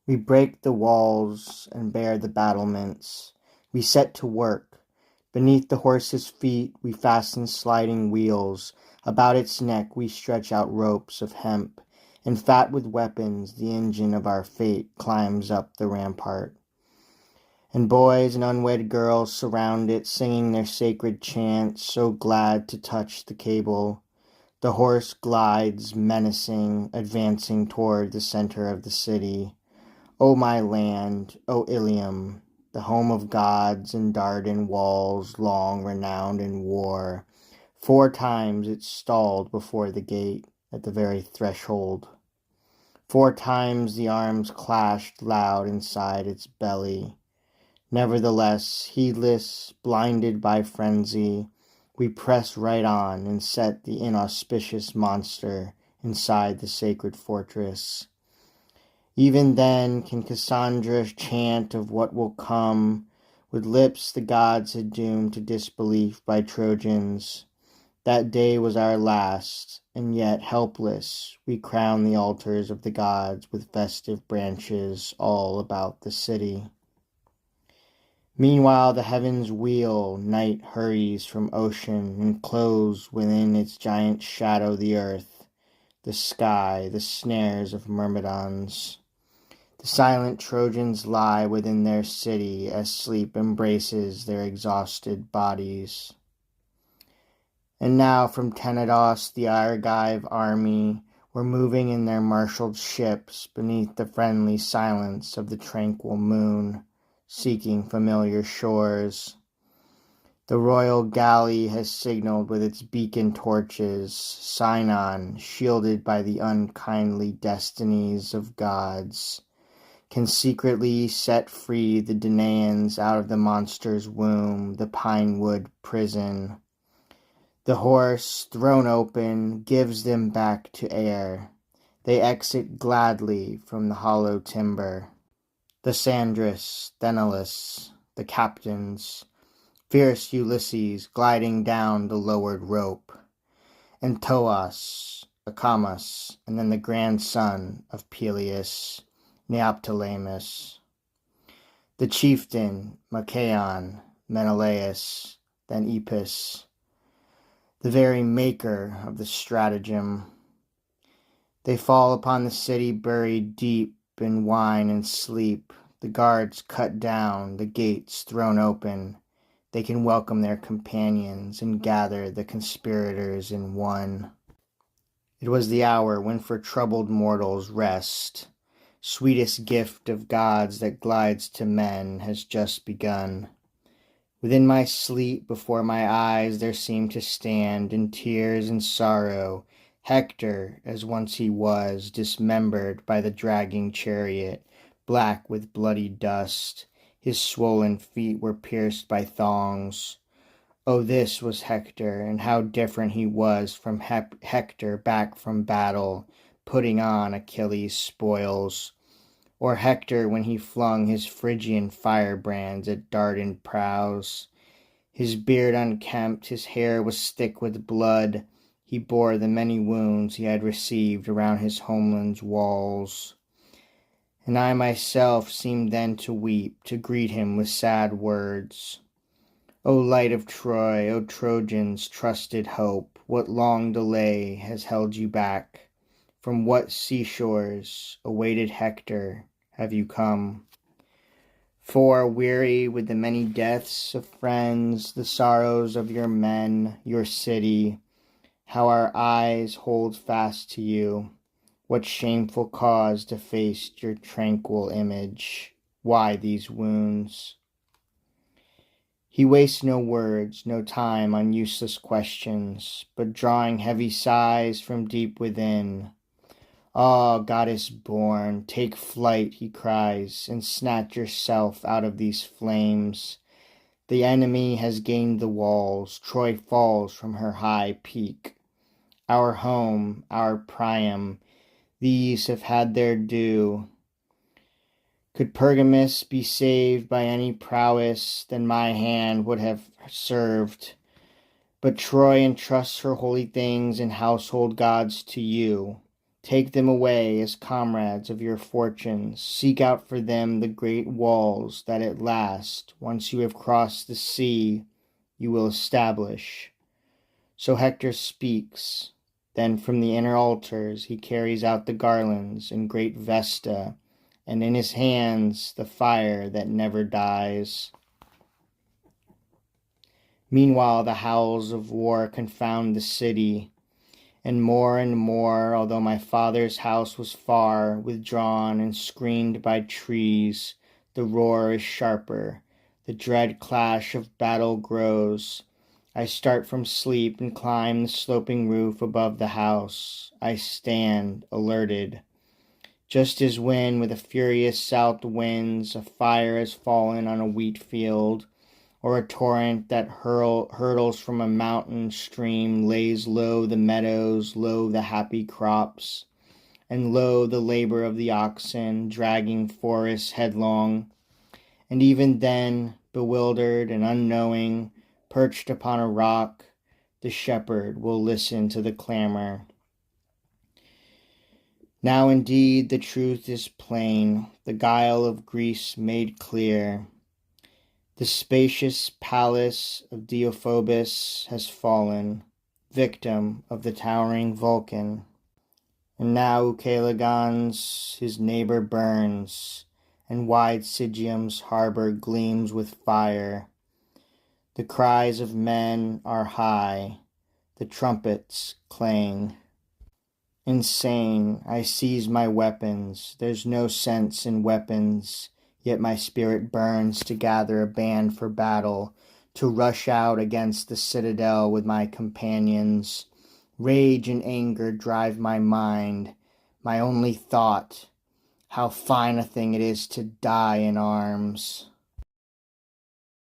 We break the walls and bear the battlements. We set to work. Beneath the horse's feet we fasten sliding wheels. About its neck we stretch out ropes of hemp. And fat with weapons, the engine of our fate climbs up the rampart. And boys and unwed girls surround it, singing their sacred chants, so glad to touch the cable. The horse glides, menacing, advancing toward the center of the city. O my land, O Ilium, the home of gods and Dardan walls, long renowned in war. 4 times it stalled before the gate, at the very threshold. 4 times the arms clashed loud inside its belly. Nevertheless, heedless, blinded by frenzy, we press right on and set the inauspicious monster inside the sacred fortress. Even then can Cassandra chant of what will come, with lips the gods had doomed to disbelief by Trojans. That day was our last, and yet, helpless, we crown the altars of the gods with festive branches all about the city. Meanwhile the heavens wheel, night hurries from ocean, and clothes within its giant shadow the earth, the sky, the snares of myrmidons. The silent Trojans lie within their city as sleep embraces their exhausted bodies. And now from Tenedos the Argive army were moving in their marshaled ships beneath the friendly silence of the tranquil moon, seeking familiar shores. The royal galley has signaled with its beacon torches, Sinon, shielded by the unkindly destinies of gods, can secretly set free the Danaans out of the monster's womb, the pinewood prison. The horse, thrown open, gives them back to air. They exit gladly from the hollow timber. The Sandris, Sthenelus, the captains, fierce Ulysses gliding down the lowered rope, and Thoas, Acamas, and then the grandson of Peleus, Neoptolemus, the chieftain, Machaon, Menelaus, then Epus, the very maker of the stratagem. They fall upon the city buried deep in wine and sleep, the guards cut down, the gates thrown open. They can welcome their companions and gather the conspirators in one. It was the hour when for troubled mortals rest, sweetest gift of gods that glides to men, has just begun. Within my sleep before my eyes there seemed to stand, in tears and sorrow, Hector, as once he was, dismembered by the dragging chariot, black with bloody dust. His swollen feet were pierced by thongs. Oh, this was Hector, and how different he was from Hector back from battle, putting on Achilles' spoils. Or Hector when he flung his Phrygian firebrands at Dardan prows. His beard unkempt, his hair was thick with blood. He bore the many wounds he had received around his homeland's walls. And I myself seemed then to weep, to greet him with sad words. O light of Troy, O Trojans' trusted hope, what long delay has held you back? From what seashores, awaited Hector, have you come? For, weary with the many deaths of friends, the sorrows of your men, your city, how our eyes hold fast to you. What shameful cause defaced your tranquil image? Why these wounds? He wastes no words, no time on useless questions, but drawing heavy sighs from deep within. Ah, goddess born, take flight, he cries, and snatch yourself out of these flames. The enemy has gained the walls, Troy falls from her high peak. Our home, our Priam, these have had their due. Could Pergamus be saved by any prowess, then my hand would have served. But Troy entrusts her holy things and household gods to you. Take them away as comrades of your fortunes. Seek out for them the great walls that at last, once you have crossed the sea, you will establish. So Hector speaks. Then from the inner altars he carries out the garlands in great Vesta, and in his hands the fire that never dies. Meanwhile the howls of war confound the city, and more, although my father's house was far, withdrawn and screened by trees, the roar is sharper, the dread clash of battle grows. I start from sleep and climb the sloping roof above the house. I stand, alerted. Just as when, with a furious south winds, a fire has fallen on a wheat field, or a torrent that hurtles from a mountain stream lays low the meadows, low the happy crops, and low the labor of the oxen, dragging forests headlong. And even then, bewildered and unknowing, perched upon a rock, the shepherd will listen to the clamor. Now indeed the truth is plain, the guile of Greece made clear. The spacious palace of Deiphobus has fallen, victim of the towering Vulcan. And now Ucalegon's his neighbor burns, and wide Sigium's harbor gleams with fire. The cries of men are high, the trumpets clang. Insane, I seize my weapons, there's no sense in weapons. Yet my spirit burns to gather a band for battle, to rush out against the citadel with my companions. Rage and anger drive my mind, my only thought. How fine a thing it is to die in arms.